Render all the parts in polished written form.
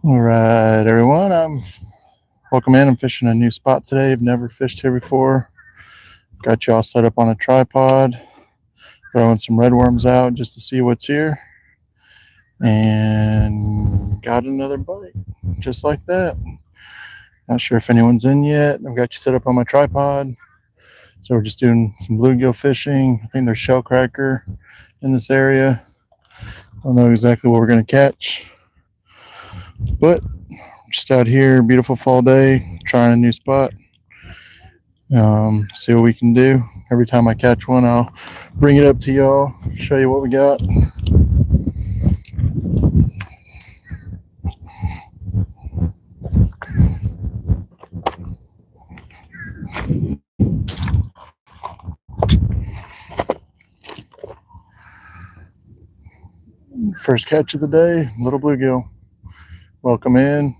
All right, everyone. Welcome in. I'm fishing a new spot today. I've never fished here before. Got you all set up on a tripod, throwing some red worms out just to see what's here, and got another bite just like that. Not sure if anyone's in yet. I've got you set up on my tripod, so we're just doing some bluegill fishing. I think there's shell cracker in this area. Don't know exactly what we're going to catch, but just out here, beautiful fall day, trying a new spot. See what we can do. Every time I catch one, I'll bring it up to y'all, show you what we got. First catch of the day, little bluegill. Welcome in.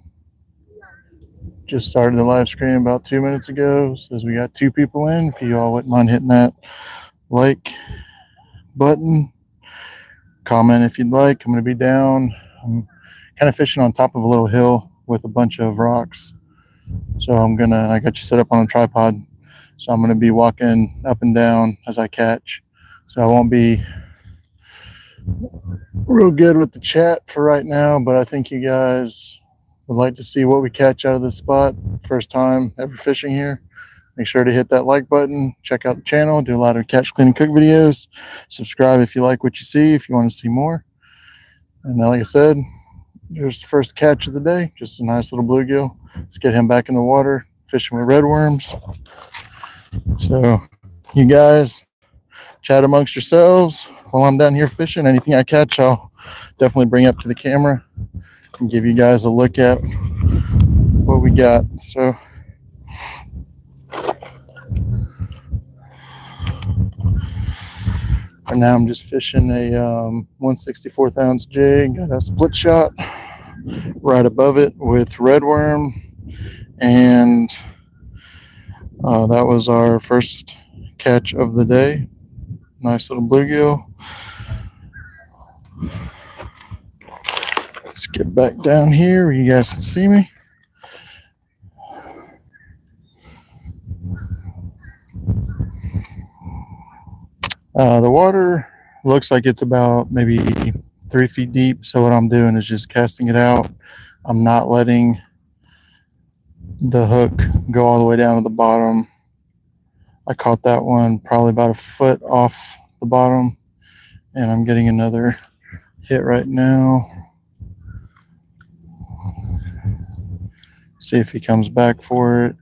Just started the live stream about 2 minutes ago. Says we got 2 people in. If you all wouldn't mind hitting that like button, comment if you'd like. I'm going to be down. I'm kind of fishing on top of a little hill with a bunch of rocks. So I got you set up on a tripod. So I'm going to be walking up and down as I catch. So I won't be real good with the chat for right now, but I think you guys would like to see what we catch out of this spot. First time ever fishing here. Make sure to hit that like button. Check out the channel. Do a lot of catch, clean, and cook videos. Subscribe if you like what you see, if you want to see more. And like I said, here's the first catch of the day. Just a nice little bluegill. Let's get him back in the water, fishing with red worms. So you guys chat amongst yourselves while I'm down here fishing. Anything I catch, I'll definitely bring up to the camera and give you guys a look at what we got. So for now, I'm just fishing a 1/64 ounce jig. Got a split shot right above it with red worm, and that was our first catch of the day. Nice little bluegill. Let's get back down here where you guys can see me. The water looks like it's about maybe 3 feet deep. So what I'm doing is just casting it out. I'm not letting the hook go all the way down to the bottom. I caught that one probably about a foot off the bottom, and I'm getting another hit right now. See if he comes back for it.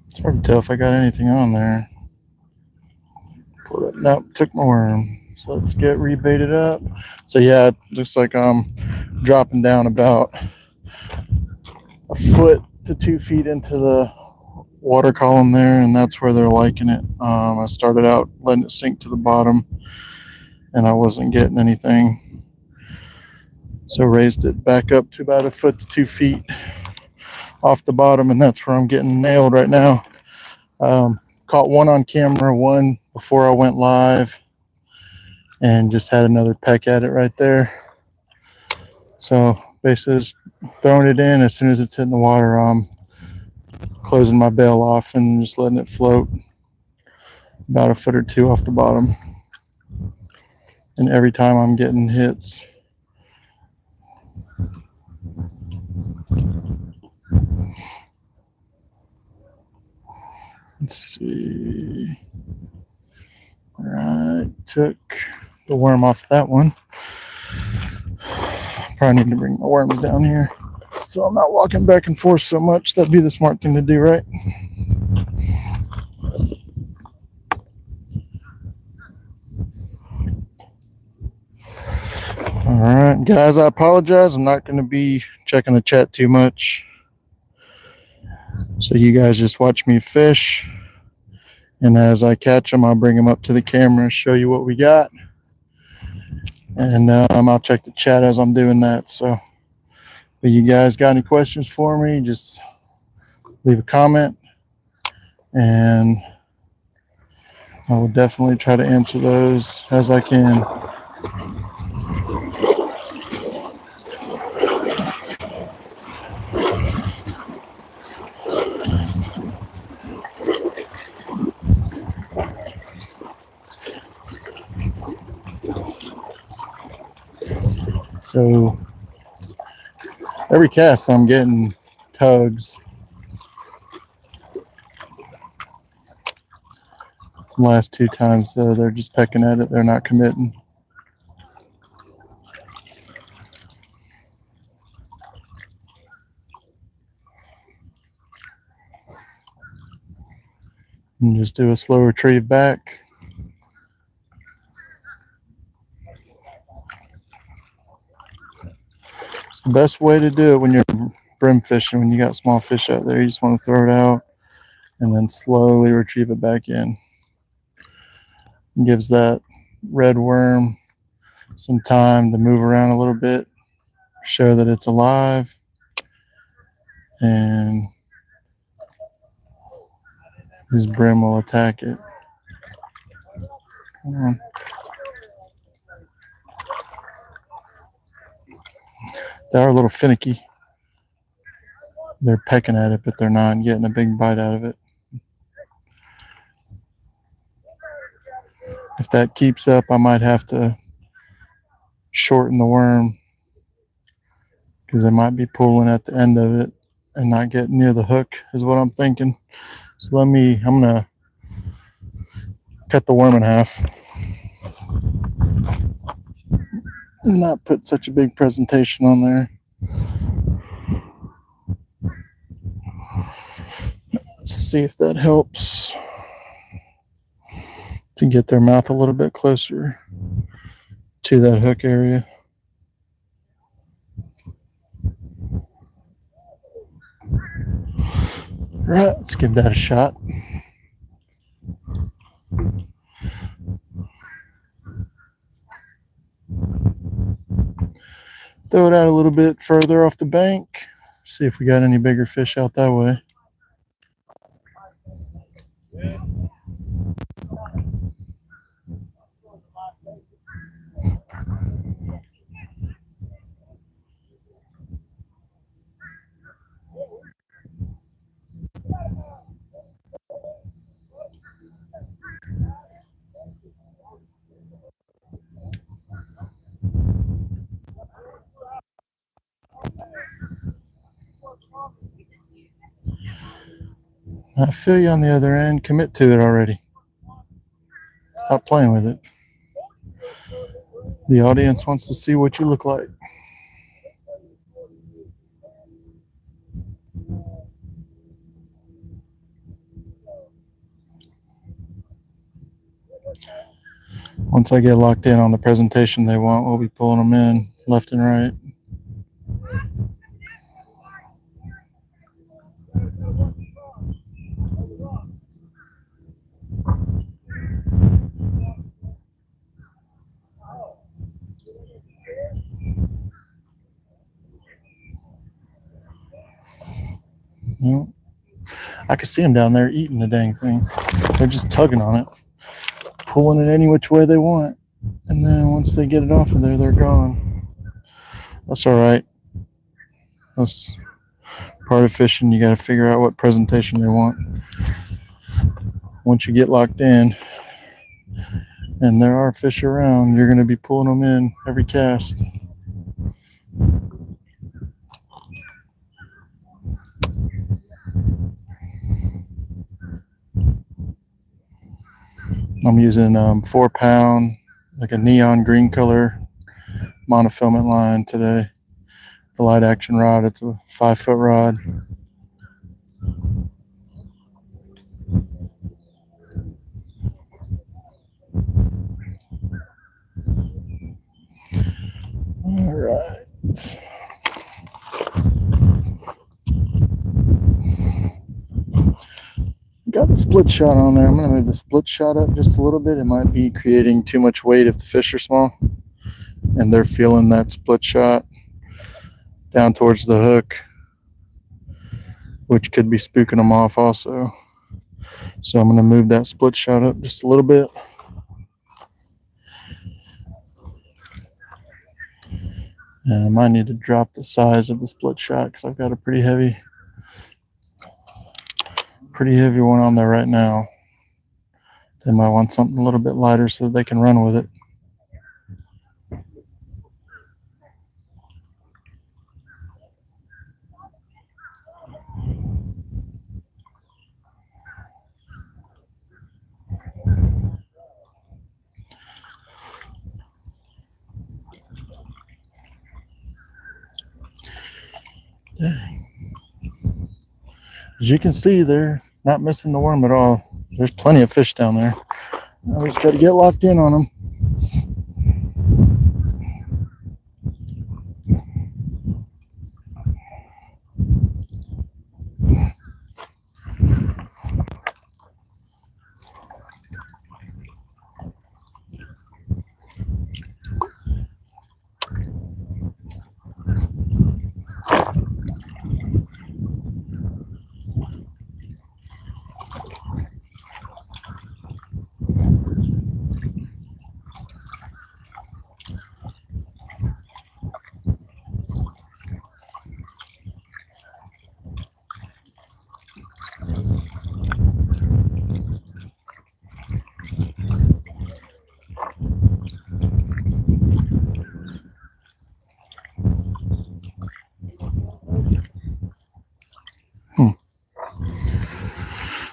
It's hard to tell if I got anything on there. Pulled up. Nope, took my worm. So let's get rebaited up. So yeah, it looks like I'm dropping down about a foot to 2 feet into the water column there, and that's where they're liking it. I started out letting it sink to the bottom, and I wasn't getting anything. So raised it back up to about a foot to 2 feet off the bottom, and that's where I'm getting nailed right now. Caught one on camera, one before I went live, and just had another peck at it right there. So basically just throwing it in. As soon as it's hitting the water, I'm closing my bail off and just letting it float about a foot or 2 off the bottom. And every time I'm getting hits. Let's see. All right, took the worm off that one. Probably need to bring my worms down here so I'm not walking back and forth so much. That'd be the smart thing to do, right? All right, guys, I apologize. I'm not going to be checking the chat too much. So you guys just watch me fish. And as I catch them, I'll bring them up to the camera and show you what we got. And I'll check the chat as I'm doing that. So if you guys got any questions for me, just leave a comment. and I will definitely try to answer those as I can. So every cast I'm getting tugs. The last 2 times though, they're just pecking at it, they're not committing. And just do a slow retrieve back. It's the best way to do it when you're brim fishing. When you got small fish out there, you just want to throw it out and then slowly retrieve it back in. It gives that red worm some time to move around a little bit, show that it's alive, and his brim will attack it. Come on. They are a little finicky. They're pecking at it, but they're not getting a big bite out of it. If that keeps up, I might have to shorten the worm because they might be pulling at the end of it and not getting near the hook is what I'm thinking. So I'm gonna cut the worm in half. Not put such a big presentation on there. Let's see if that helps to get their mouth a little bit closer to that hook area. Right, let's give that a shot. Throw it out a little bit further off the bank. See if we got any bigger fish out that way. I feel you on the other end. Commit to it already. Stop playing with it. The audience wants to see what you look like. Once I get locked in on the presentation they want, we'll be pulling them in left and right. I can see them down there eating the dang thing. They're just tugging on it, pulling it any which way they want. And then once they get it off of there, they're gone. That's all right. That's part of fishing. You got to figure out what presentation they want. Once you get locked in, and there are fish around, you're going to be pulling them in every cast. I'm using 4-pound, like a neon green color monofilament line today. The light action rod, it's a 5-foot rod. All right. Got the split shot on there. I'm going to move the split shot up just a little bit. It might be creating too much weight if the fish are small and they're feeling that split shot down towards the hook, which could be spooking them off also. So I'm going to move that split shot up just a little bit. And I might need to drop the size of the split shot because I've got a pretty heavy one on there right now. They might want something a little bit lighter so that they can run with it. Dang. As you can see, they're not missing the worm at all. There's plenty of fish down there. I just got to get locked in on them.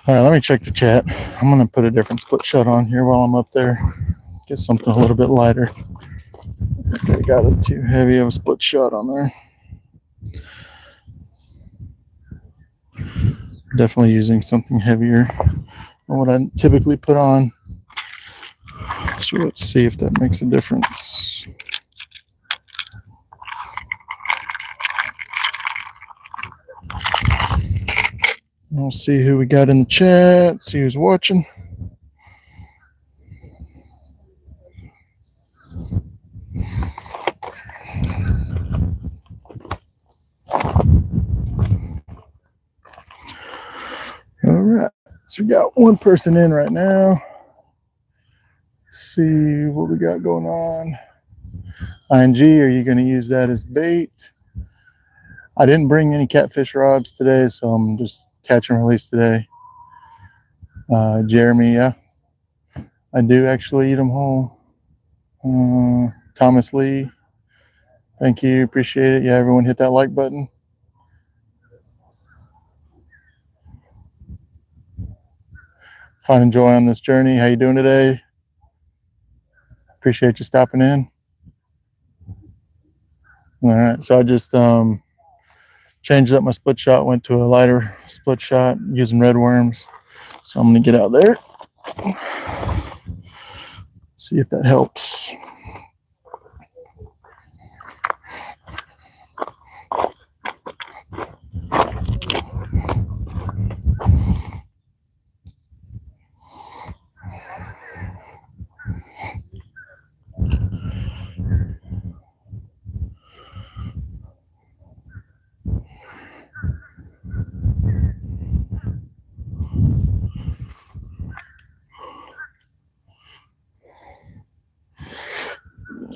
All right, let me check the chat. I'm going to put a different split shot on here while I'm up there. Get something a little bit lighter. I think I got it too heavy of a split shot on there. Definitely using something heavier than what I typically put on. So let's see if that makes a difference. We'll see who we got in the chat, see who's watching. All right, so we got one person in right now. Let's see what we got going on. ING, are you going to use that as bait? I didn't bring any catfish rods today, so I'm just catch and release today. Jeremy, yeah, I do actually eat them whole. Thomas Lee, thank you, appreciate it. Yeah, everyone hit that like button. Finding joy on this journey. How you doing today? Appreciate you stopping in. All right, so I just changed up my split shot, went to a lighter split shot using red worms. So I'm gonna get out there, see if that helps.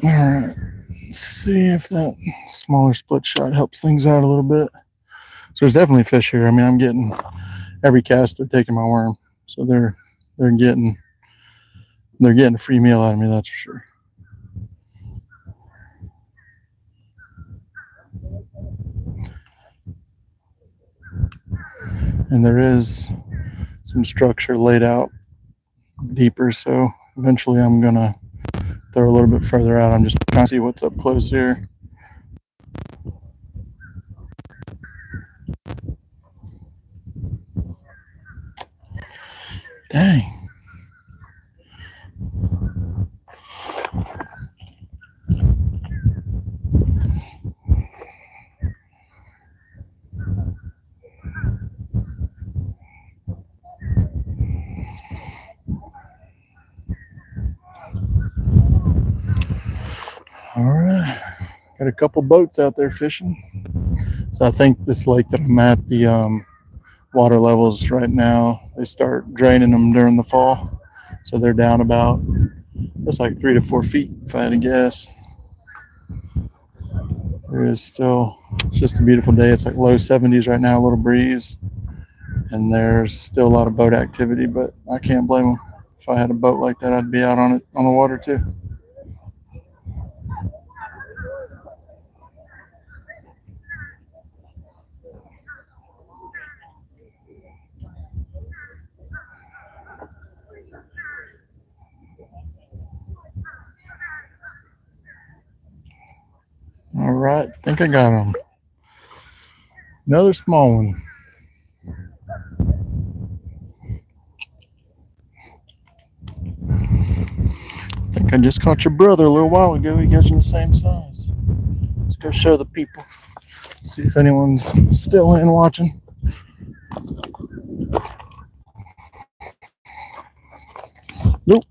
All right, let's see if that smaller split shot helps things out a little bit. So there's definitely fish here. I mean, I'm getting every cast, they're taking my worm, so they're getting a free meal out of me, that's for sure. And there is some structure laid out deeper, so eventually I'm gonna throw a little bit further out. I'm just trying to see what's up close here. Dang. All right, got a couple boats out there fishing. So I think this lake that I'm at, the water levels right now, they start draining them during the fall. So they're down about, it's like 3 to 4 feet if I had to guess. There is still, it's just a beautiful day. It's like low 70s right now, a little breeze. And there's still a lot of boat activity, but I can't blame them. If I had a boat like that, I'd be out on it on the water too. All right, I think I got him. Another small one. I think I just caught your brother a little while ago. You guys are the same size. Let's go show the people. See if anyone's still in watching. Nope.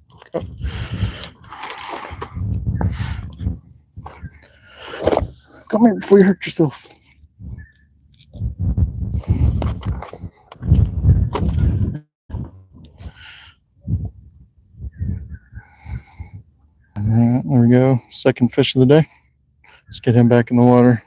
Come here before you hurt yourself. All right, there we go. Second fish of the day. Let's get him back in the water.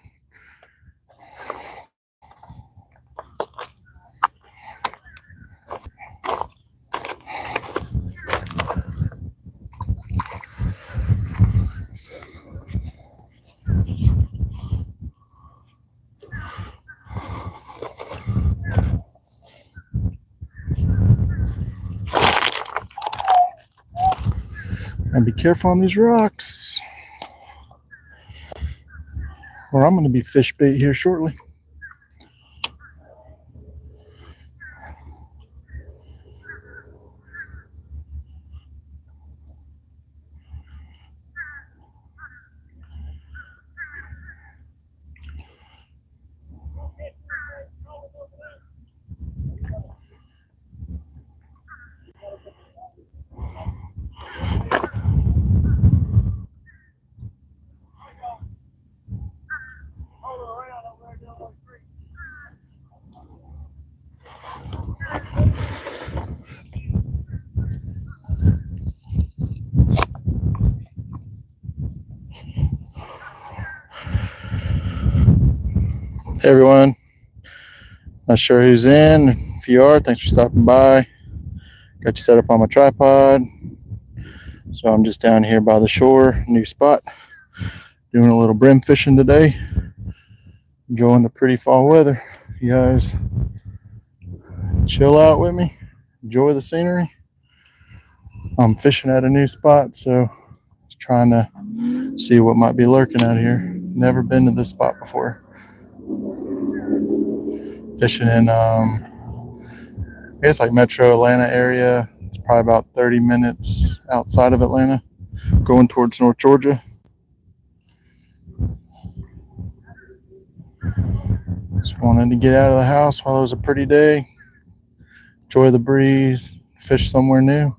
And be careful on these rocks, or I'm going to be fish bait here shortly. Hey everyone, not sure who's in. If you are, thanks for stopping by. Got you set up on my tripod. So I'm just down here by the shore, new spot, doing a little brim fishing today. Enjoying the pretty fall weather. You guys chill out with me, enjoy the scenery. I'm fishing at a new spot, so just trying to see what might be lurking out here. Never been to this spot before. Fishing in I guess like metro Atlanta area. It's probably about 30 minutes outside of Atlanta, going towards North Georgia. Just wanted to get out of the house while it was a pretty day, enjoy the breeze, fish somewhere new.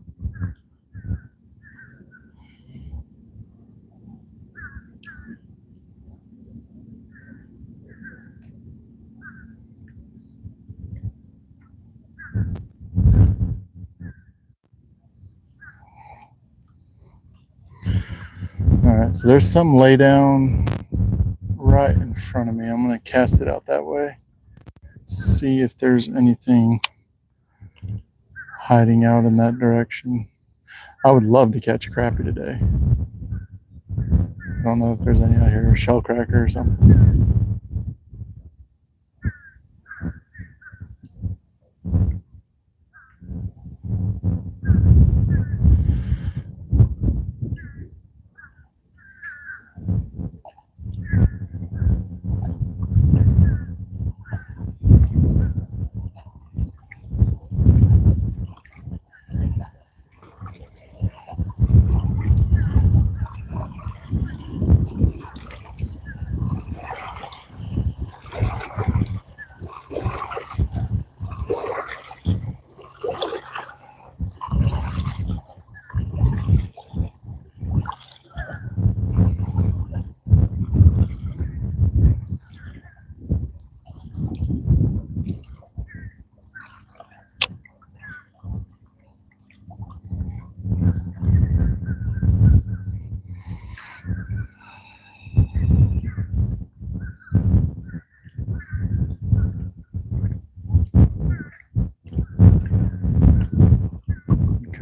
All right, so there's some lay down right in front of me. I'm going to cast it out that way. See if there's anything hiding out in that direction. I would love to catch a crappie today. I don't know if there's any out here, shell cracker or something.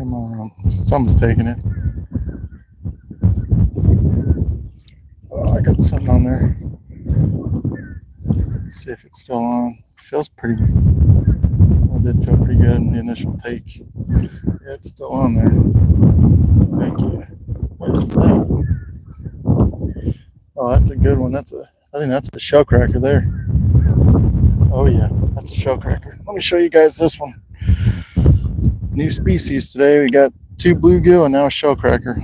Come on. Something's taking it. Oh, I got something on there. Let's see if it's still on. Feels pretty good. Well, it did feel pretty good in the initial take. Yeah, it's still on there. Thank you. What is that? Oh, that's a good one. I think that's a shell cracker there. Oh yeah, that's a shell cracker. Let me show you guys this one. New species today. We got 2 bluegill and now a shell cracker.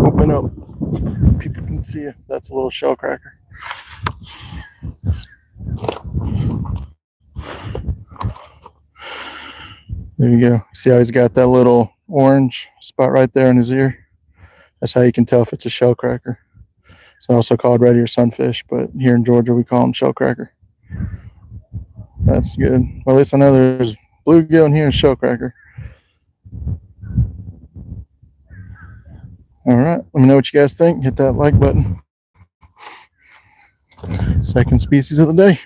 Open up. People can see it. That's a little shell cracker. There you go. See how he's got that little orange spot right there in his ear? That's how you can tell if it's a shell cracker. It's also called red ear sunfish, but here in Georgia we call them shell cracker. That's good. Well, at least I know there's bluegill in here and shell cracker. All right, let me know what you guys think. Hit that like button. Second species of the day.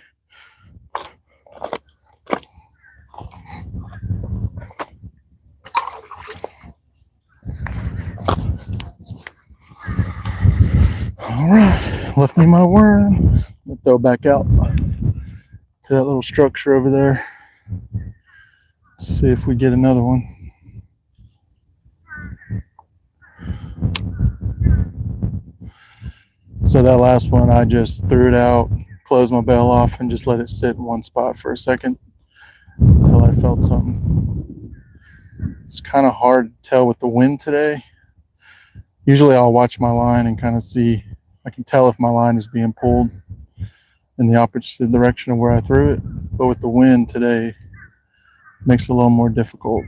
All right, left me my worm. I'll throw it back out to that little structure over there. See if we get another one. So that last one, I just threw it out, closed my bell off, and just let it sit in one spot for a second until I felt something. It's kind of hard to tell with the wind today. Usually I'll watch my line and kind of see, I can tell if my line is being pulled in the opposite direction of where I threw it. But with the wind today, it makes it a little more difficult.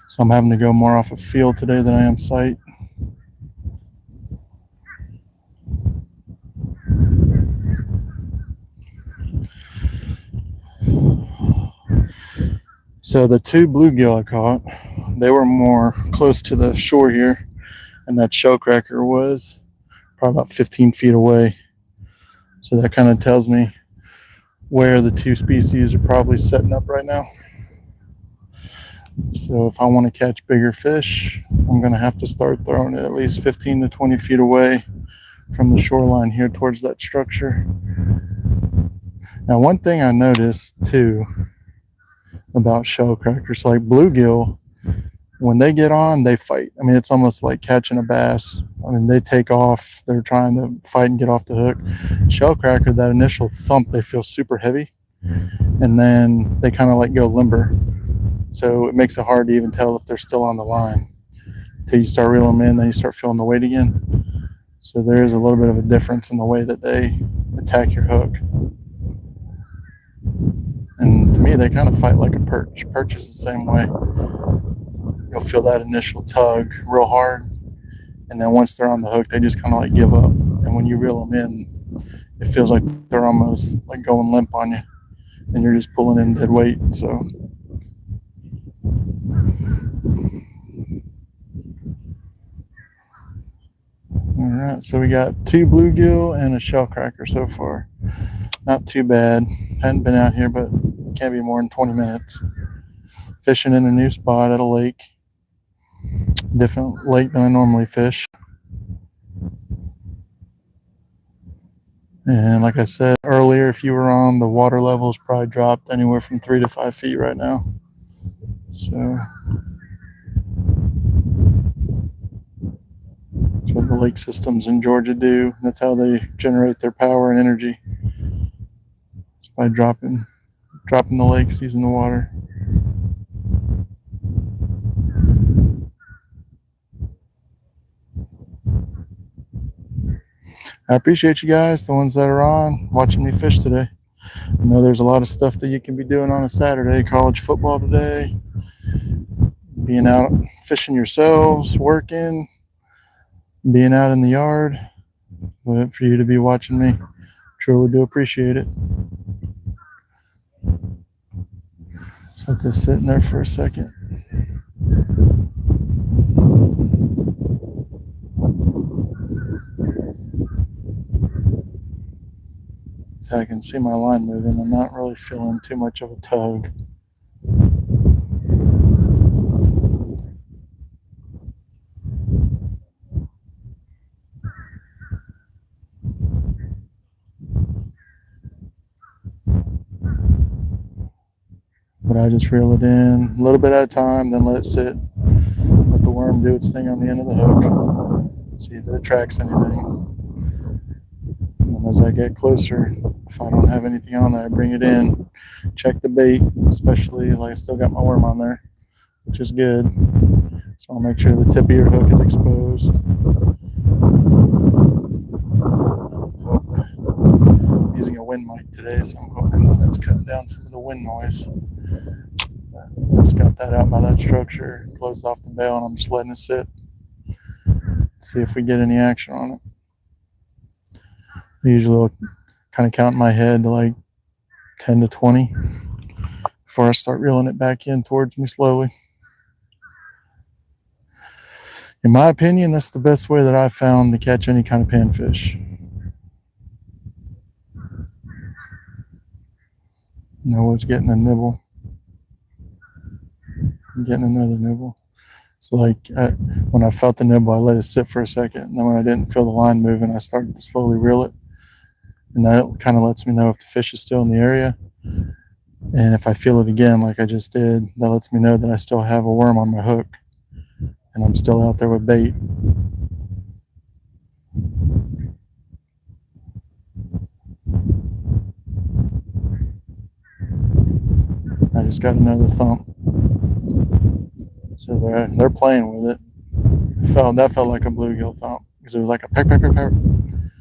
So I'm having to go more off of feel today than I am sight. So the 2 bluegill I caught, they were more close to the shore here, and that shell cracker was probably about 15 feet away. So that kind of tells me where the 2 species are probably setting up right now. So if I want to catch bigger fish, I'm going to have to start throwing it at least 15 to 20 feet away from the shoreline here towards that structure. Now, one thing I noticed too about shell crackers, like bluegill, when they get on, they fight. I mean, it's almost like catching a bass. I mean, they take off, they're trying to fight and get off the hook. Shell cracker, that initial thump, they feel super heavy, and then they kind of like go limber. So it makes it hard to even tell if they're still on the line until you start reeling them in, then you start feeling the weight again. So there is a little bit of a difference in the way that they attack your hook. And to me, they kind of fight like a perch. Perch is the same way. You'll feel that initial tug real hard, and then once they're on the hook, they just kind of like give up. And when you reel them in, it feels like they're almost like going limp on you, and you're just pulling in dead weight. So all right, so we got 2 bluegill and a shell cracker so far. Not too bad. Hadn't been out here, but can't be more than 20 minutes. Fishing in a new spot at a lake. Different lake than I normally fish. And like I said earlier, if you were on, the water level's probably dropped anywhere from 3 to 5 feet right now. So that's what the lake systems in Georgia do. That's how they generate their power and energy. It's by dropping the lakes using the water. I appreciate you guys, the ones that are on, watching me fish today. I know there's a lot of stuff that you can be doing on a Saturday. College football today, being out fishing yourselves, working, being out in the yard. But for you to be watching me, truly do appreciate it. Just let this sit in there for a second. So I can see my line moving. I'm not really feeling too much of a tug. But I just reel it in a little bit at a time, then let it sit. Let the worm do its thing on the end of the hook. See if it attracts anything. And as I get closer, if I don't have anything on there, I bring it in. Check the bait, especially like I still got my worm on there, which is good. So I'll make sure the tip of your hook is exposed. I'm using a wind mic today, so I'm hoping that's cutting down some of the wind noise. Just got that out by that structure, closed off the bail, and I'm just letting it sit. See if we get any action on it. I usually will kind of count in my head to like 10 to 20 before I start reeling it back in towards me slowly. In my opinion, that's the best way that I've found to catch any kind of panfish. Noah's getting a nibble. I'm getting another nibble. So like when I felt the nibble, I let it sit for a second. And then when I didn't feel the line moving, I started to slowly reel it. And that kind of lets me know if the fish is still in the area. And if I feel it again, like I just did, that lets me know that I still have a worm on my hook. And I'm still out there with bait. I just got another thump. So they're playing with it. That felt like a bluegill thump because it was like a peck, peck, peck, peck.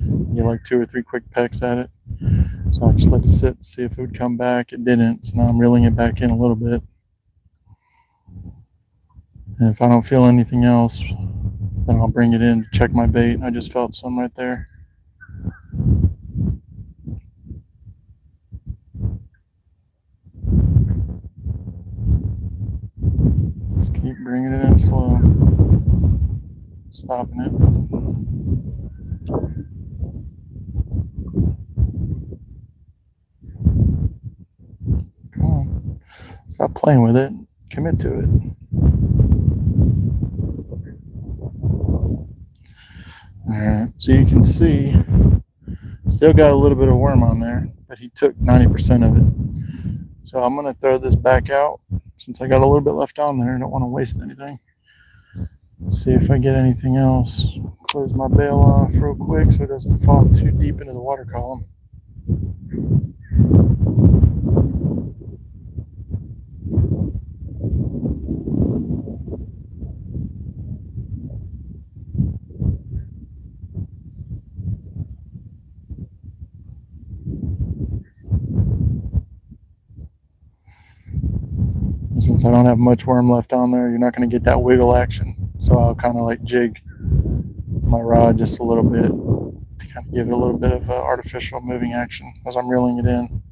You get like 2 or 3 quick pecks at it. So I just let it sit to see if it would come back. It didn't. So now I'm reeling it back in a little bit. And if I don't feel anything else, then I'll bring it in to check my bait. I just felt some right there. Just keep bringing it in slow. Stopping it. Come on. Stop playing with it. Commit to it. Alright, so you can see still got a little bit of worm on there, but he took 90% of it. So I'm going to throw this back out since I got a little bit left on there. I don't want to waste anything. Let's see if I get anything else. Close my bail off real quick so it doesn't fall too deep into the water column. Since I don't have much worm left on there, you're not going to get that wiggle action. So I'll kind of like jig my rod just a little bit to kind of give it a little bit of artificial moving action as I'm reeling it in.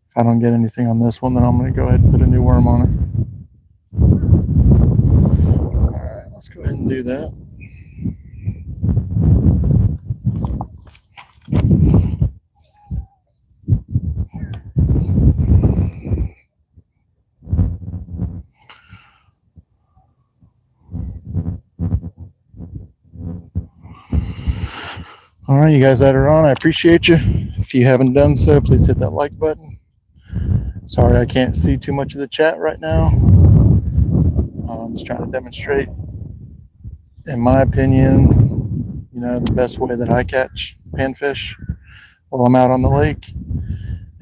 If I don't get anything on this one, then I'm going to go ahead and put a new worm on it. All right, let's go ahead and do that. All right, you guys that are on, I appreciate you. If you haven't done so, please hit that like button. Sorry I can't see too much of the chat right now. I'm just trying to demonstrate, in my opinion, the best way that I catch panfish while I'm out on the lake.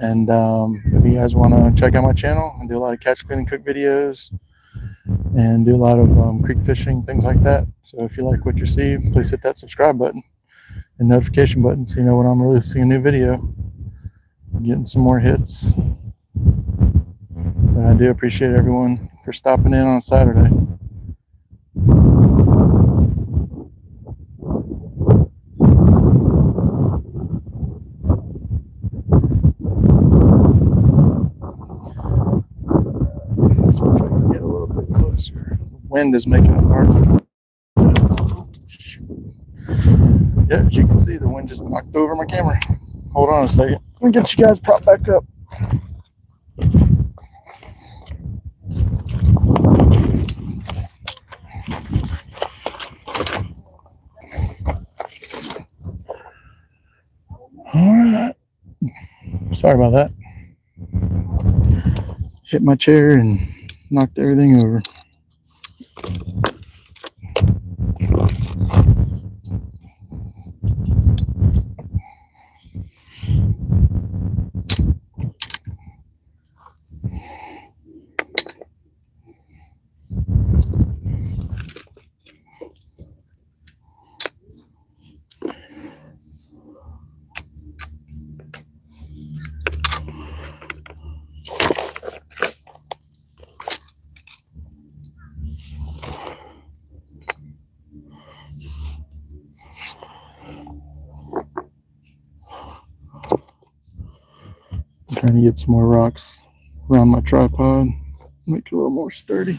And if you guys want to check out my channel, I do a lot of catch, clean, and cook videos and do a lot of creek fishing, things like that. So if you like what you see, please hit that subscribe button and notification button so you know when I'm releasing a new video. Getting some more hits. But I do appreciate everyone for stopping in on Saturday. Let's see if I can get a little bit closer. The wind is making it hard for me. Yeah, as you can see, the wind just knocked over my camera. Hold on a second. Let me get you guys propped back up. All right. Sorry about that. Hit my chair and knocked everything over. I'm trying to get some more rocks around my tripod, make it a little more sturdy.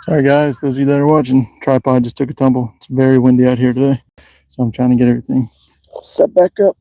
Sorry guys, those of you that are watching, tripod just took a tumble. It's very windy out here today, so I'm trying to get everything set back up.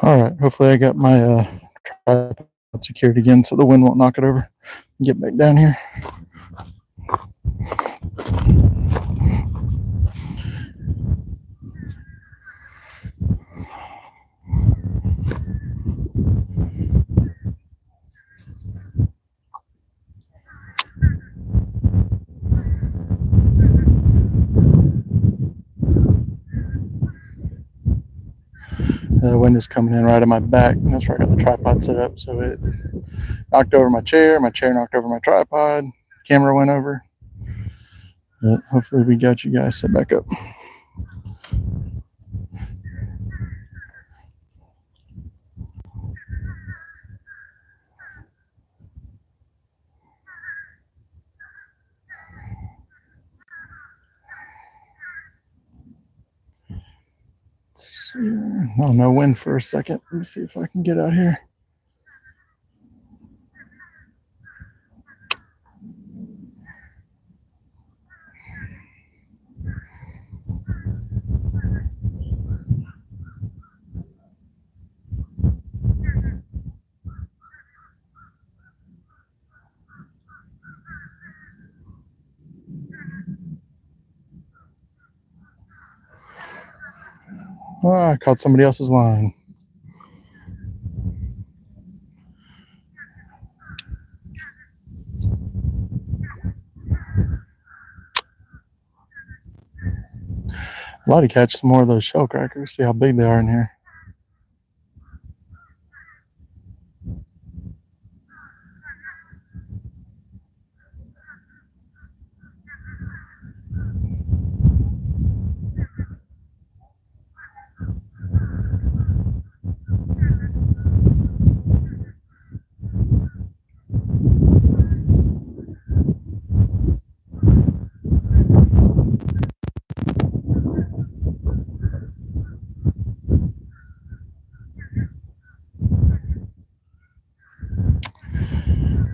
All right, hopefully I got my tripod secured again so the wind won't knock it over. Get back down here. The wind is coming in right on my back, and that's where I got the tripod set up. So it knocked over my chair knocked over my tripod, camera went over. But hopefully we got you guys set back up. Oh, no wind for a second. Let me see if I can get out here. Oh, I caught somebody else's line. I'd like to catch some more of those shell crackers, see how big they are in here.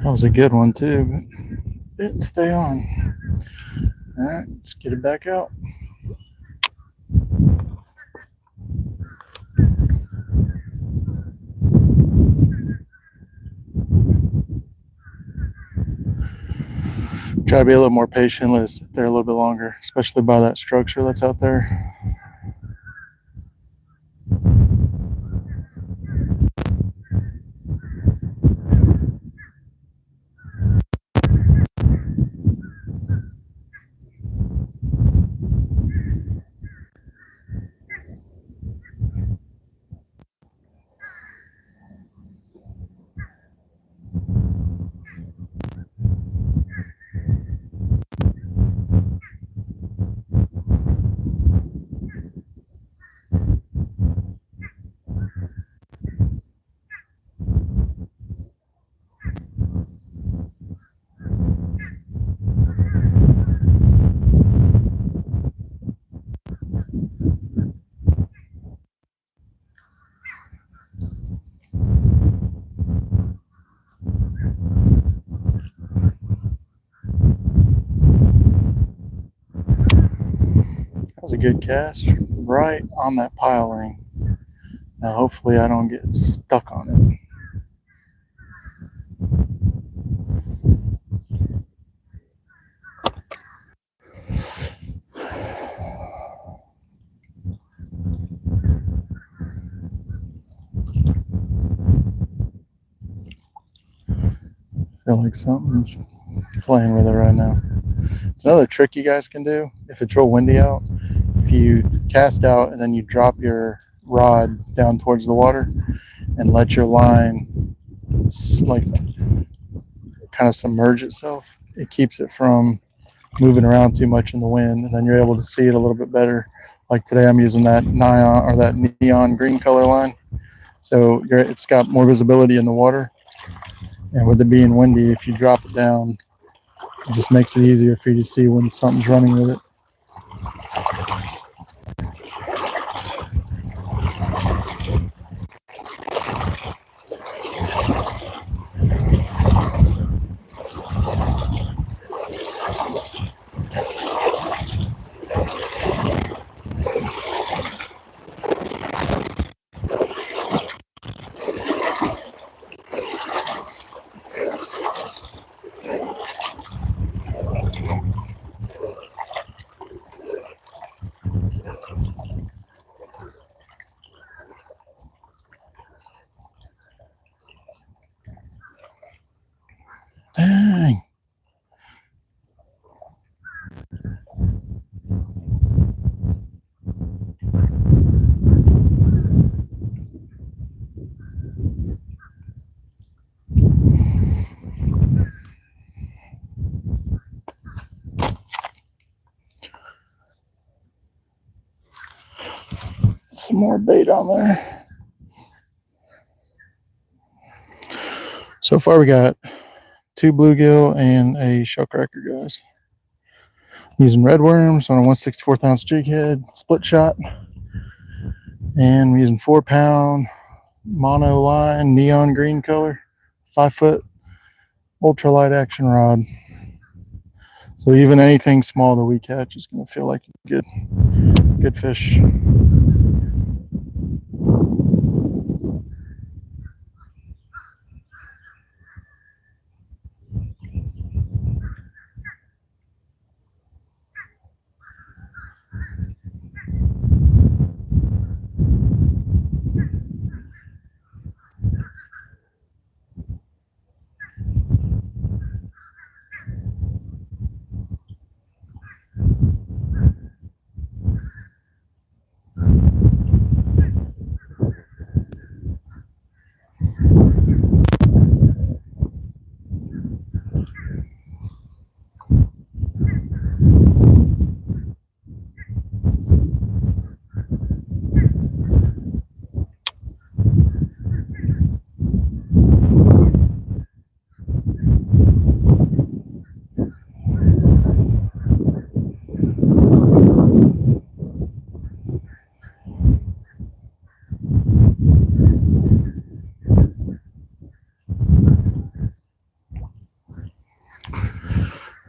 That was a good one too, but didn't stay on. All right, let's get it back out. Try to be a little more patient, let it sit there a little bit longer, especially by that structure that's out there. That was a good cast, right on that pile ring. Now hopefully I don't get stuck on it. Feel like something's playing with it right now. It's another trick you guys can do if it's real windy out. If you cast out and then you drop your rod down towards the water and let your line like kind of submerge itself, it keeps it from moving around too much in the wind, and then you're able to see it a little bit better. Like today I'm using that neon green color line, so it's got more visibility in the water, and with it being windy, if you drop it down, it just makes it easier for you to see when something's running with it. Dang. Some more bait on there. So far we got 2 bluegill and a shellcracker, guys. Using red worms on a 1/64 ounce jig head, split shot. And we're using 4-pound mono line, neon green color, 5-foot ultralight action rod. So even anything small that we catch is going to feel like a good fish.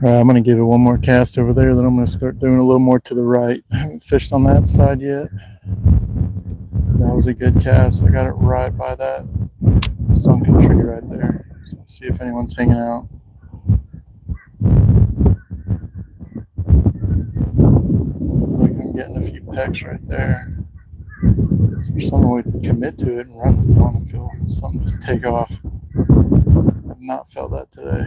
All right, I'm going to give it one more cast over there, then I'm going to start doing a little more to the right. I haven't fished on that side yet. That was a good cast. I got it right by that sunken tree right there. So let's see if anyone's hanging out. getting a few pecks right there. There's someone would commit to it and run with one and feel something just take off. I've not felt that today.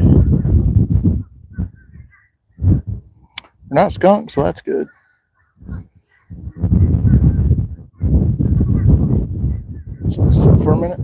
They're not skunked, so that's good. So I sit for a minute.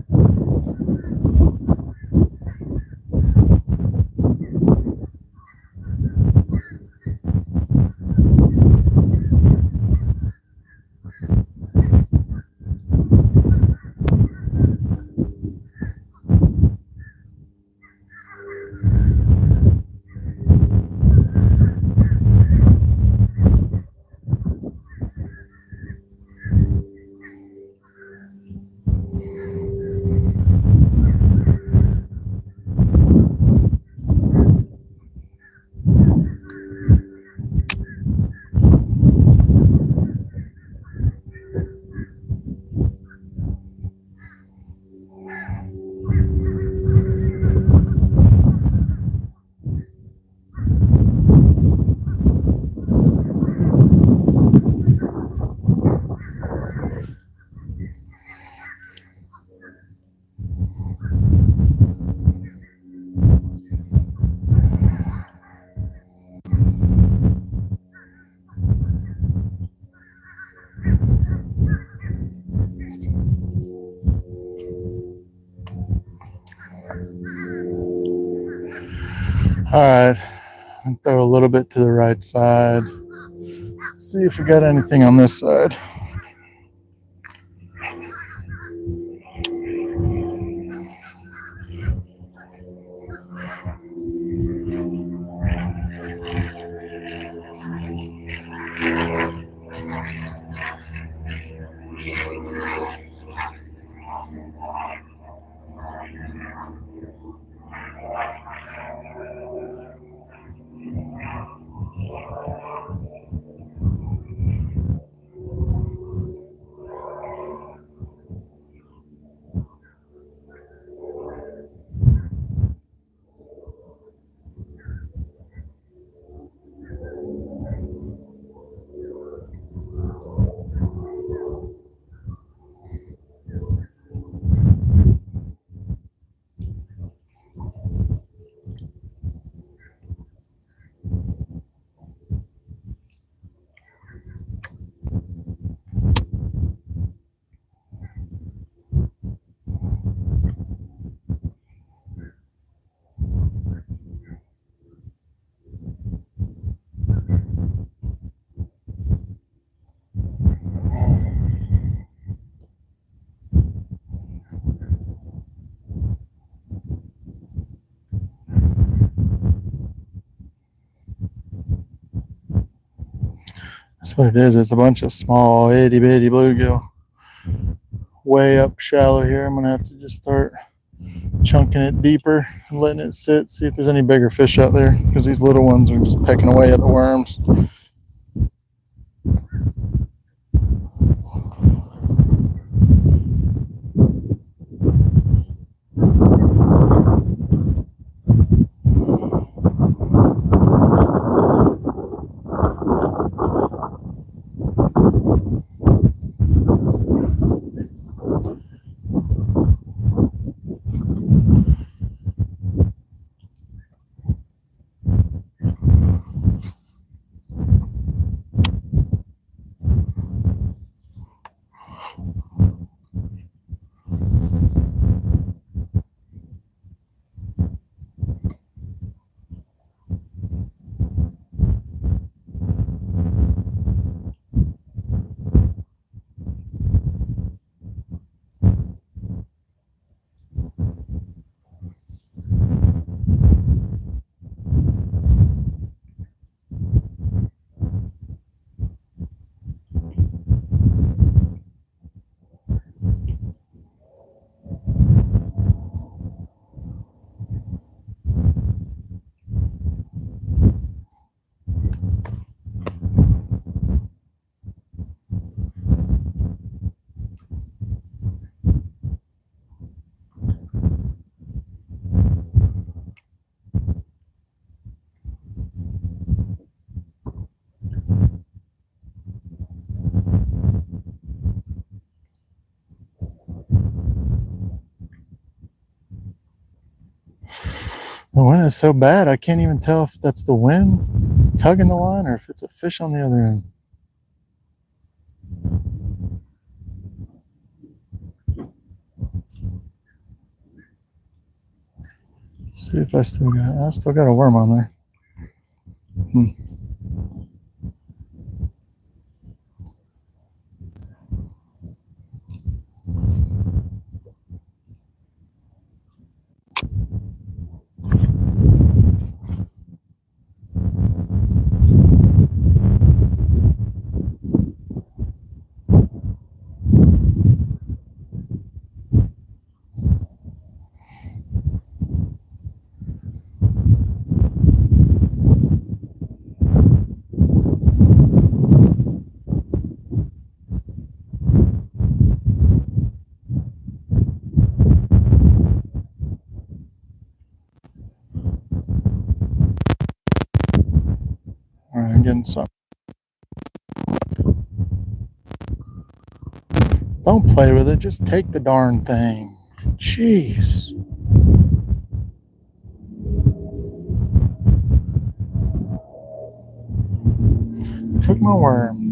All right, and throw a little bit to the right side. See if we got anything on this side. That's what it is. It's a bunch of small itty bitty bluegill. Way up shallow here. I'm gonna have to just start chunking it deeper and letting it sit, see if there's any bigger fish out there, because these little ones are just pecking away at the worms. The wind is so bad, I can't even tell if that's the wind tugging the line or if it's a fish on the other end. See if I still got a worm on there. All right, I'm getting some. Don't play with it. Just take the darn thing. Jeez. Took my worm.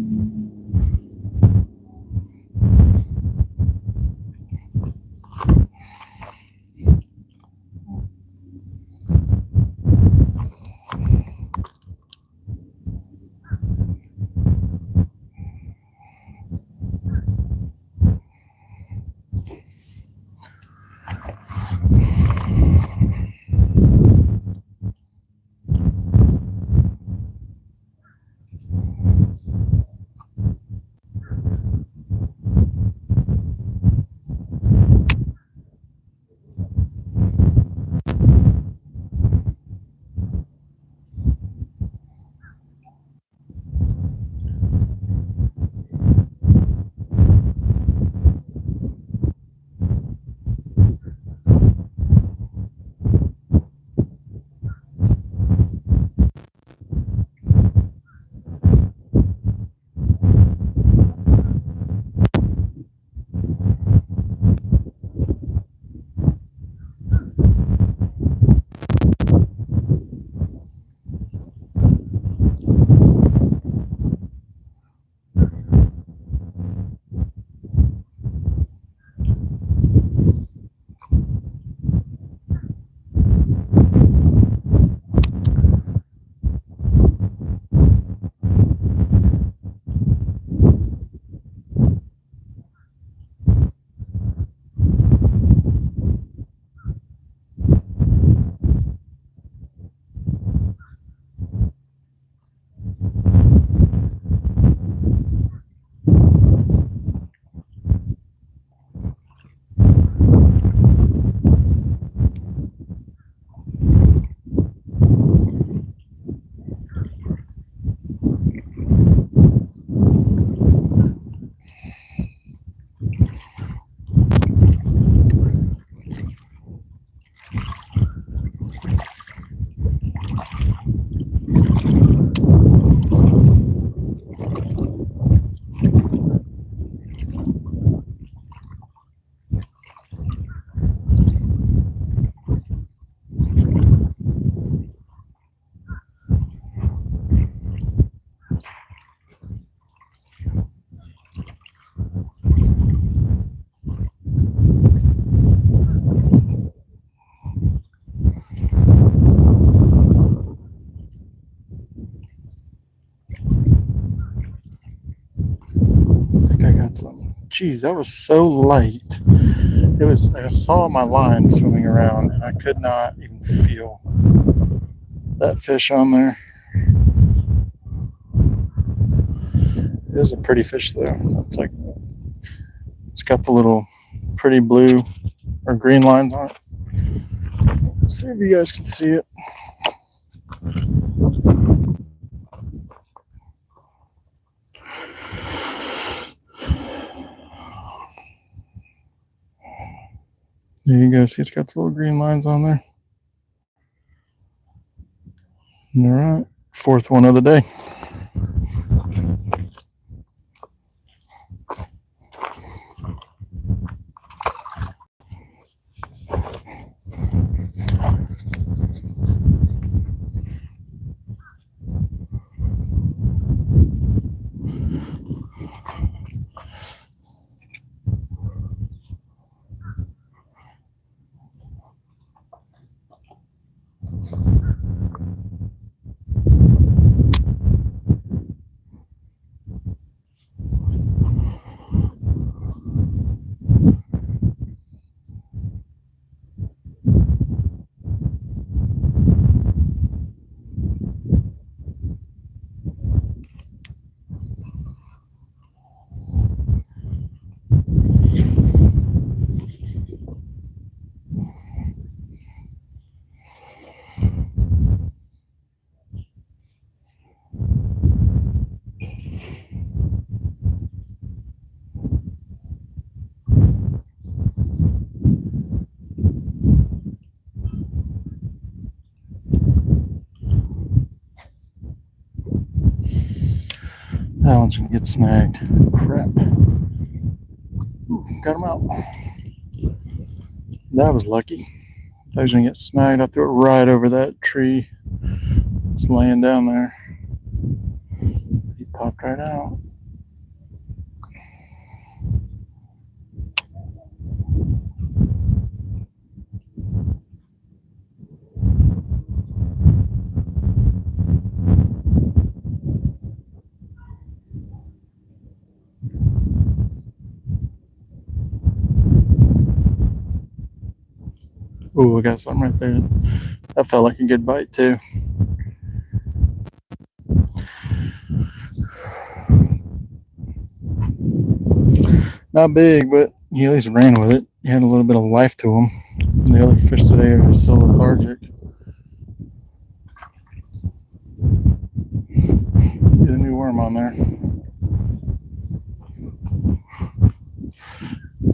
I think I got some. Jeez, that was so light. It was. I saw my line swimming around, and I could not even feel that fish on there. It is a pretty fish, though. It's got the little pretty blue or green lines on it. See if you guys can see it. There you go. See, it's got the little green lines on there. All right, fourth one of the day. That one's gonna get snagged. Crap. Ooh, got him out. That was lucky. I was gonna get snagged. I threw it right over that tree. It's laying down there. He popped right out. Ooh, I got something right there. That felt like a good bite too. Not big, but he at least ran with it. He had a little bit of life to him. And the other fish today are just so lethargic. Get a new worm on there.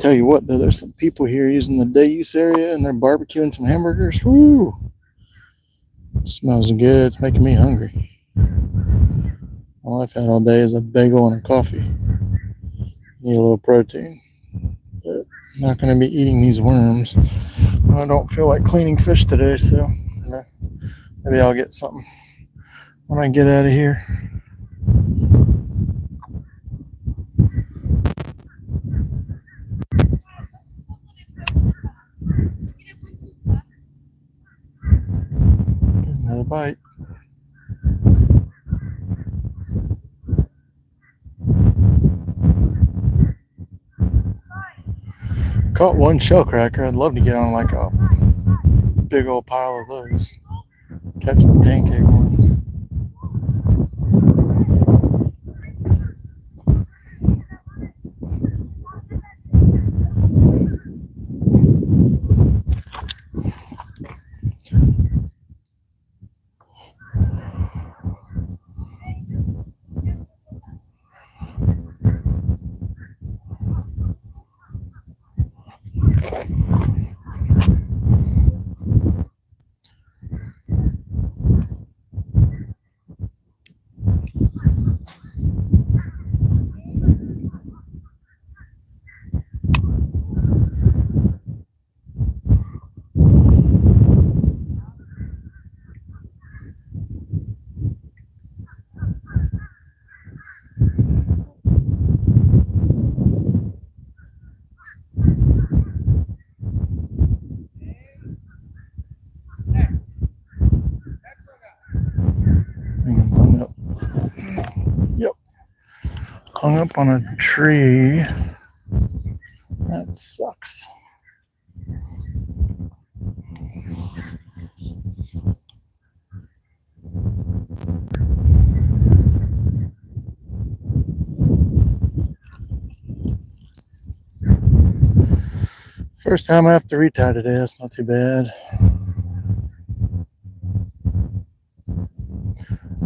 Tell you what, though, there's some people here using the day use area and they're barbecuing some hamburgers. Woo! Smells good. It's making me hungry. All I've had all day is a bagel and a coffee. Need a little protein. But I'm not going to be eating these worms. I don't feel like cleaning fish today, so maybe I'll get something when I get out of here. Another bite. Caught one shell cracker. I'd love to get on like a big old pile of those. Catch the pancake ones. Yep. Hung up on a tree. That sucks. First time I have to retie today. That's not too bad.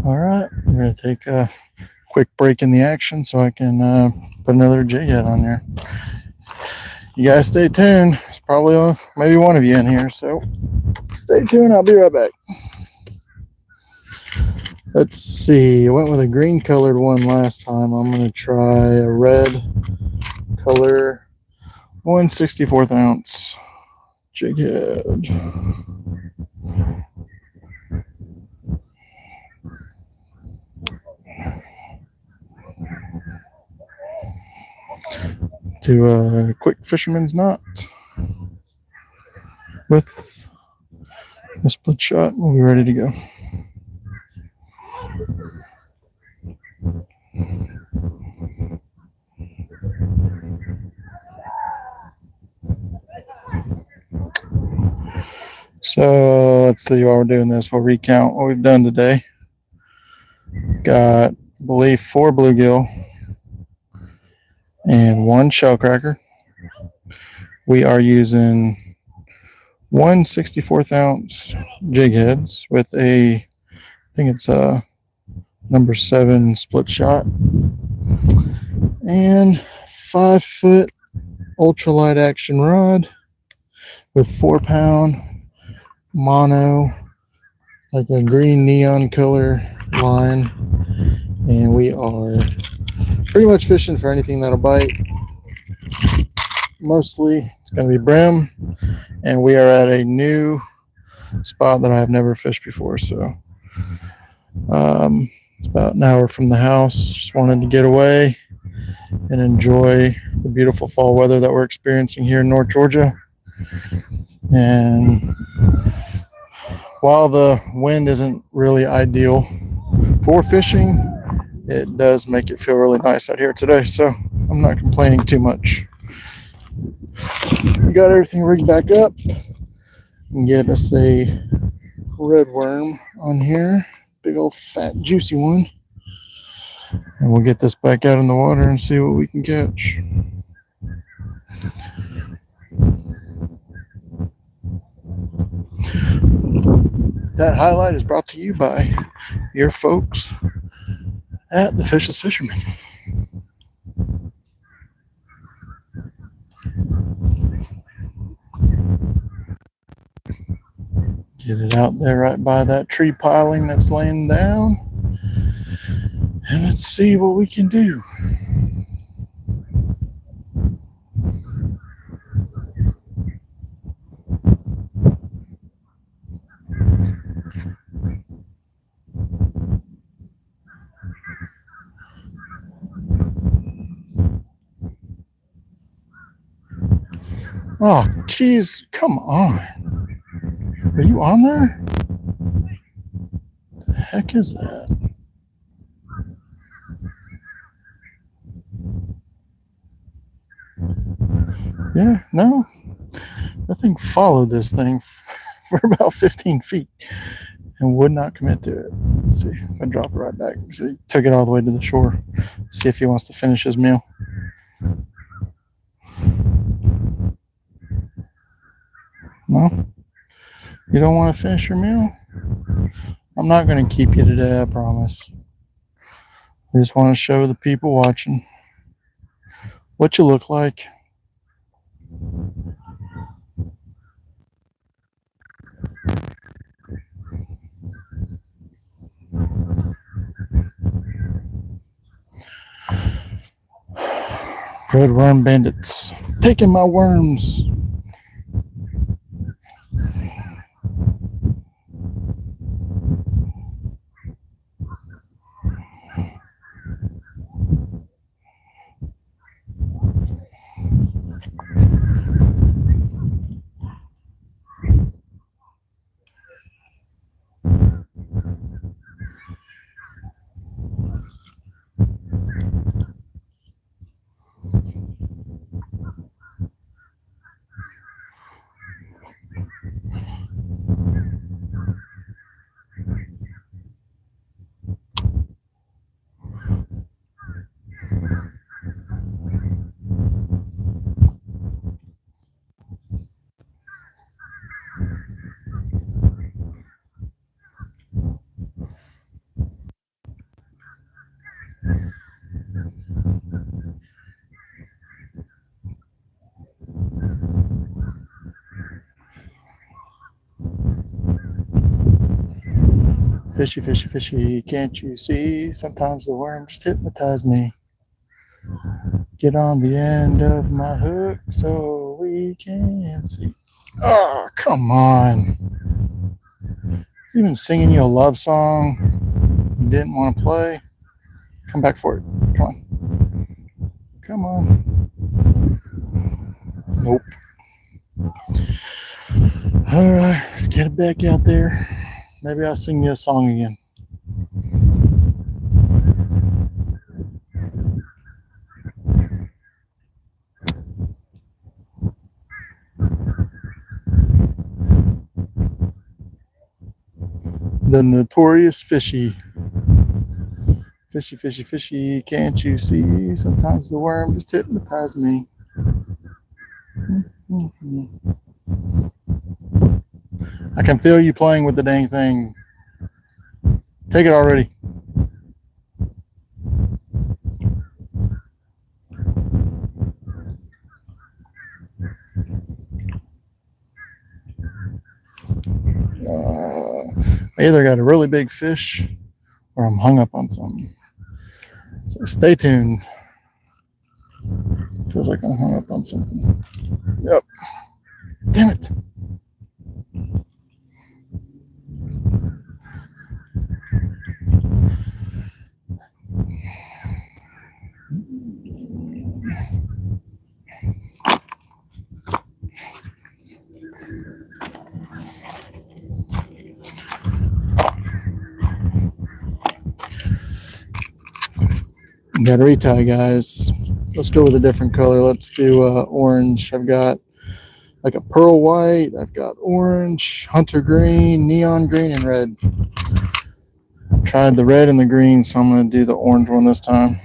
All right, we're going to take a quick break in the action so I can put another jig head on there. You guys stay tuned. There's probably maybe one of you in here, so stay tuned. I'll be right back. Let's see. I went with a green colored one last time. I'm going to try a red color 1/64 ounce jig head. Do a quick fisherman's knot with A split shot, we'll be ready to go. So let's see while we're doing this. We'll recount what we've done today. Got, I believe, 4 bluegill and 1 shellcracker. We are using 1 64th ounce jig heads with a, I think it's a number 7 split shot, and 5-foot ultralight action rod with 4-pound mono, like a green neon color line. And we are pretty much fishing for anything that'll bite. Mostly it's going to be brim, and we are at a new spot that I have never fished before. So it's about an hour from the house. Just wanted to get away and enjoy the beautiful fall weather that we're experiencing here in North Georgia. And while the wind isn't really ideal for fishing, it does make it feel really nice out here today. So I'm not complaining too much. We got everything rigged back up and get us a red worm on here. Big old fat juicy one. And we'll get this back out in the water and see what we can catch. That highlight is brought to you by your folks at the Fishless Fishermen. Get it out there right by that tree piling that's laying down. And let's see what we can do. Oh, geez, come on. Are you on there? What the heck is that? Yeah, no. That thing followed this thing for about 15 feet and would not commit to it. Let's see if I drop it right back. So he took it all the way to the shore. Let's see if he wants to finish his meal. No? You don't want to finish your meal? I'm not going to keep you today, I promise. I just want to show the people watching what you look like. Red worm bandits taking my worms. Fishy, fishy, fishy, can't you see? Sometimes the worm just hypnotize me. Get on the end of my hook so we can see. Oh, come on. He's even singing you a love song you didn't want to play. Come back for it. Come on. Come on. Nope. All right, let's get it back out there. Maybe I'll sing you a song again. The notorious fishy. Fishy, fishy, fishy, can't you see? Sometimes the worm just hypnotized me. I can feel you playing with the dang thing. Take it already. I either got a really big fish or I'm hung up on something. So stay tuned. Feels like I'm hung up on something. Yep. Damn it. Got a retie, guys. Let's go with a different color. Let's do orange. I've got like a pearl white. I've got orange, hunter green, neon green, and red. I've tried the red and the green, so I'm going to do the orange one this time.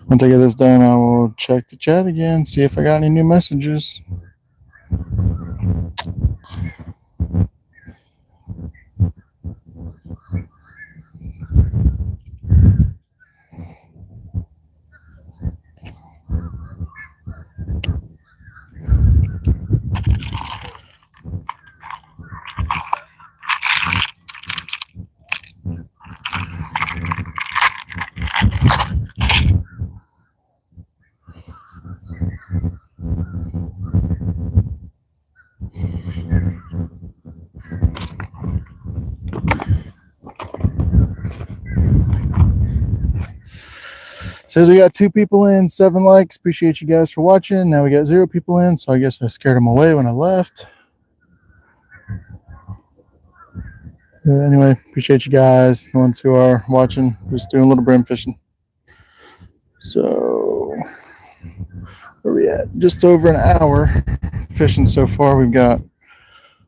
Once I get this done, I will check the chat again, see if I got any new messages. Says we got 2 people in, 7 likes. Appreciate you guys for watching. Now we got 0 people in, so I guess I scared them away when I left. Anyway, appreciate you guys, the ones who are watching. Just doing a little brim fishing. So, where are we at? Just over an hour fishing so far. We've got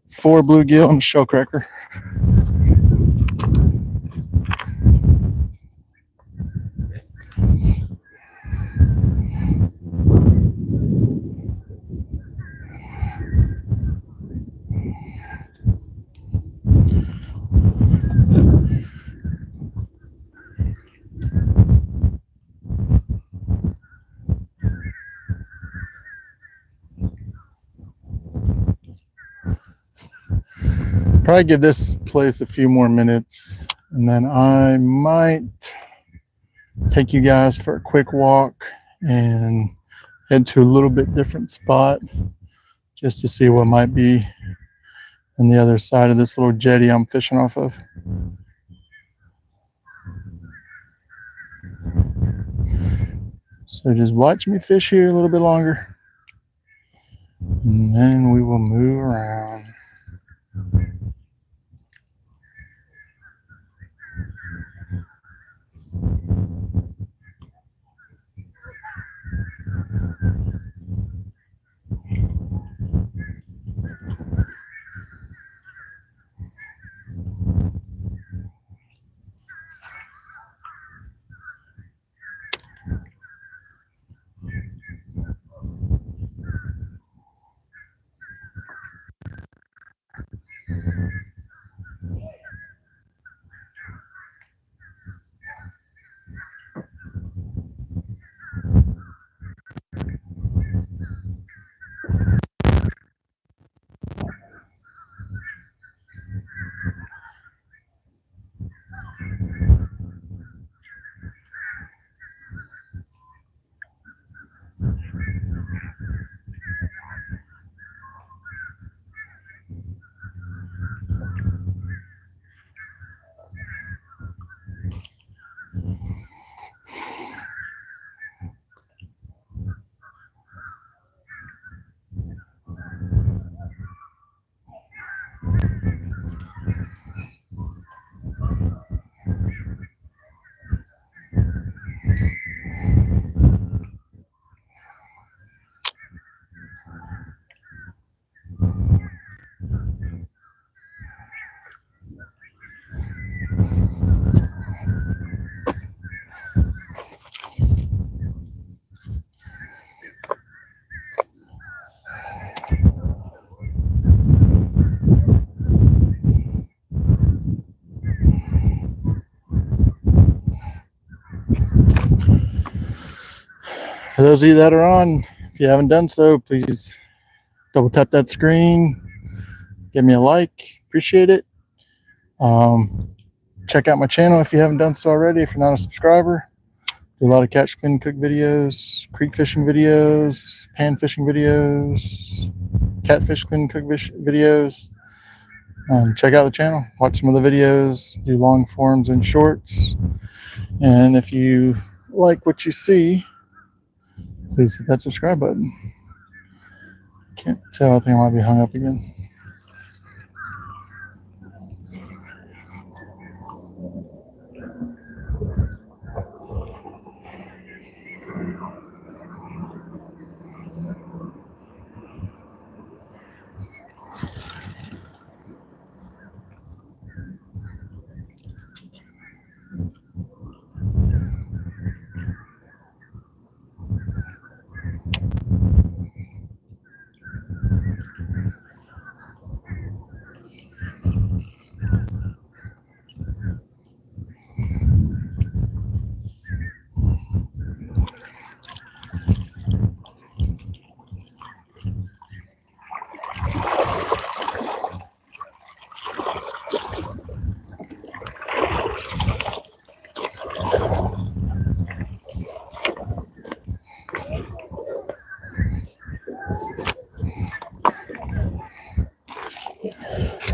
4 bluegill and a shellcracker. Probably give this place a few more minutes, and then I might take you guys for a quick walk and head to a little bit different spot just to see what might be on the other side of this little jetty I'm fishing off of. So just watch me fish here a little bit longer, and then we will move around. those of you that are on, if you haven't done so, please double tap that screen, give me a like, appreciate it. Check out my channel if you haven't done so already, if you're not a subscriber. Do a lot of catch, clean, cook videos, creek fishing videos, pan fishing videos, catfish, clean, cook videos. Check out the channel, watch some of the videos, do long forms and shorts. And if you like what you see, please hit that subscribe button. Can't tell, I think I might be hung up again.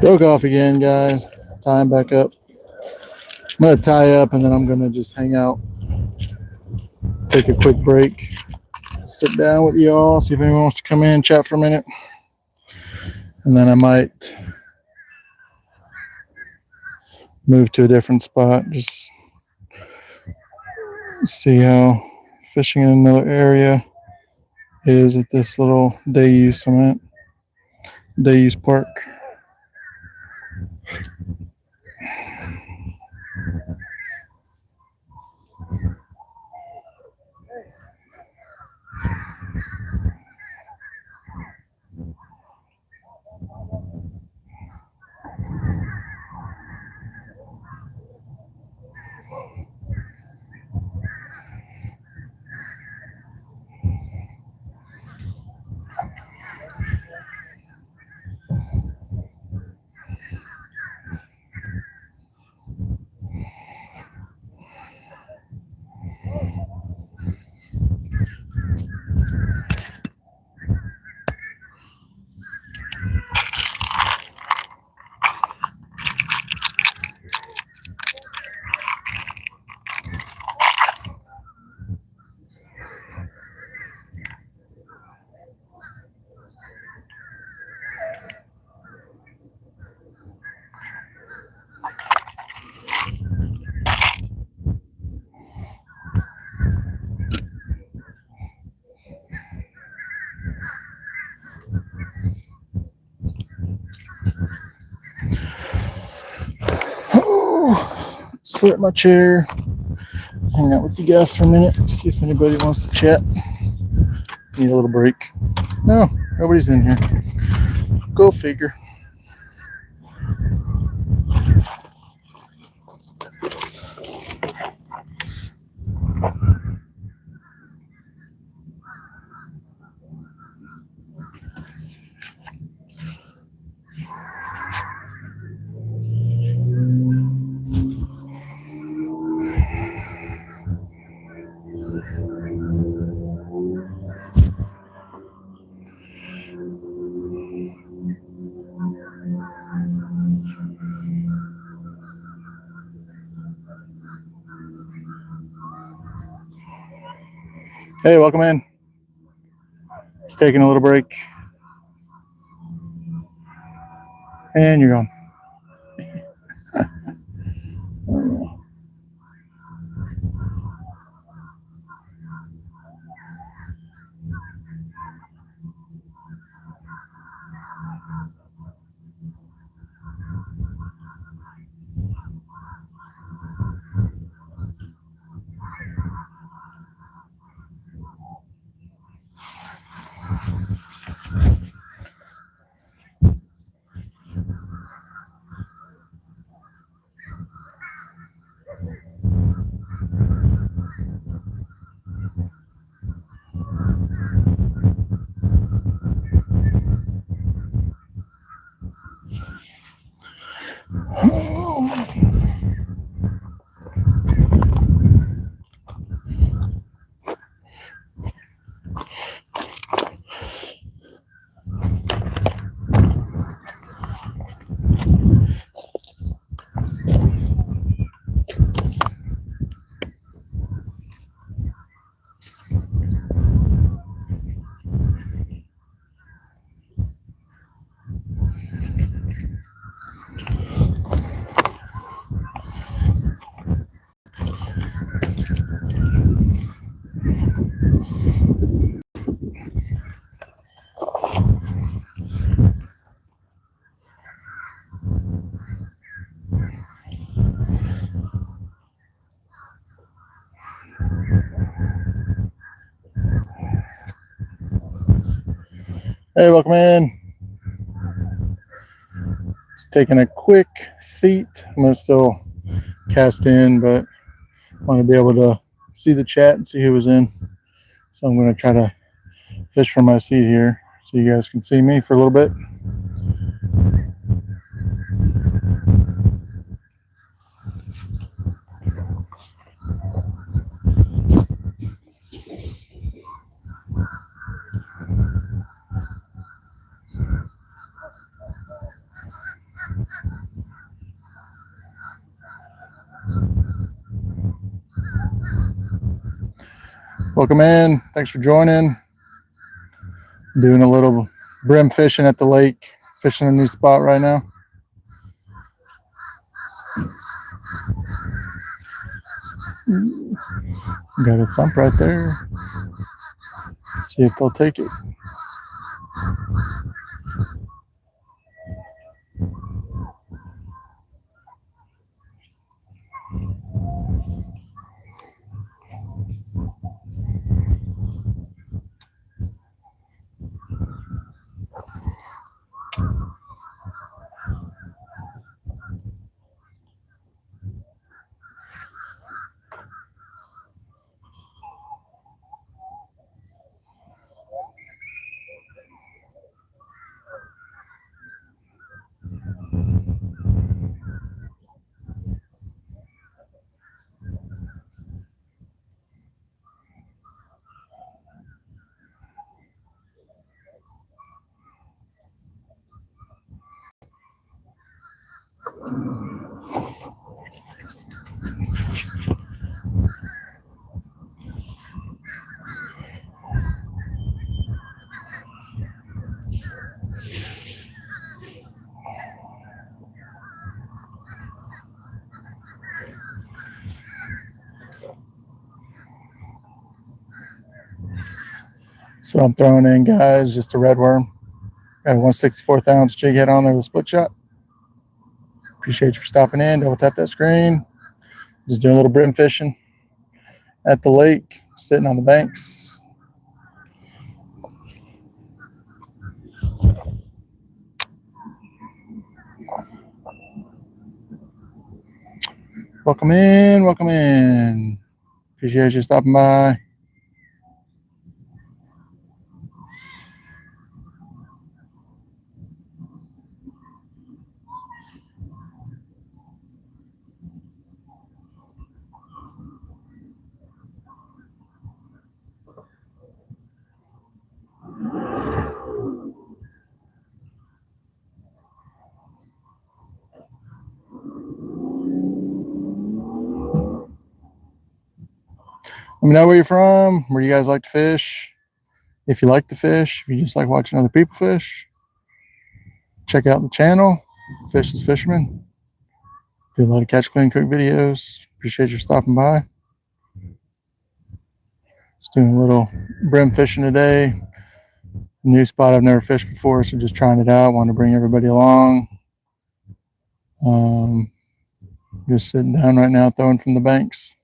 Broke off again, guys. Tying back up. I'm going to tie up and then I'm going to just hang out. Take a quick break. Sit down with y'all. See if anyone wants to come in, chat for a minute. And then I might move to a different spot. Just see how fishing in another area is at this little day use I'm at. Day use park. Sit in my chair, hang out with you guys for a minute, see if anybody wants to chat. Need a little break. No, nobody's in here. Go figure. Hey, welcome in. Just taking a little break. And you're gone. Hey, welcome in. Just taking a quick seat. I'm gonna still cast in, but I want to be able to see the chat and see who was in. So I'm gonna try to fish from my seat here so you guys can see me for a little bit. Welcome in. Thanks for joining. Doing a little brim fishing at the lake. Fishing a new spot right now. Got a thump right there. See if they'll take it. So I'm throwing in, guys, just a red worm. Got a 1/64 ounce jig head on there with a split shot. Appreciate you for stopping in. Double tap that screen. Just doing a little brim fishing at the lake, sitting on the banks. Welcome in, welcome in. Appreciate you stopping by. Let me know where you're from, where you guys like to fish. If you like to fish, if you just like watching other people fish, check out the channel, Fishless Fishermen. Do a lot of catch, clean, cook videos. Appreciate you stopping by. Just doing a little brim fishing today. New spot I've never fished before, so just trying it out. Want to bring everybody along. Just sitting down right now, throwing from the banks.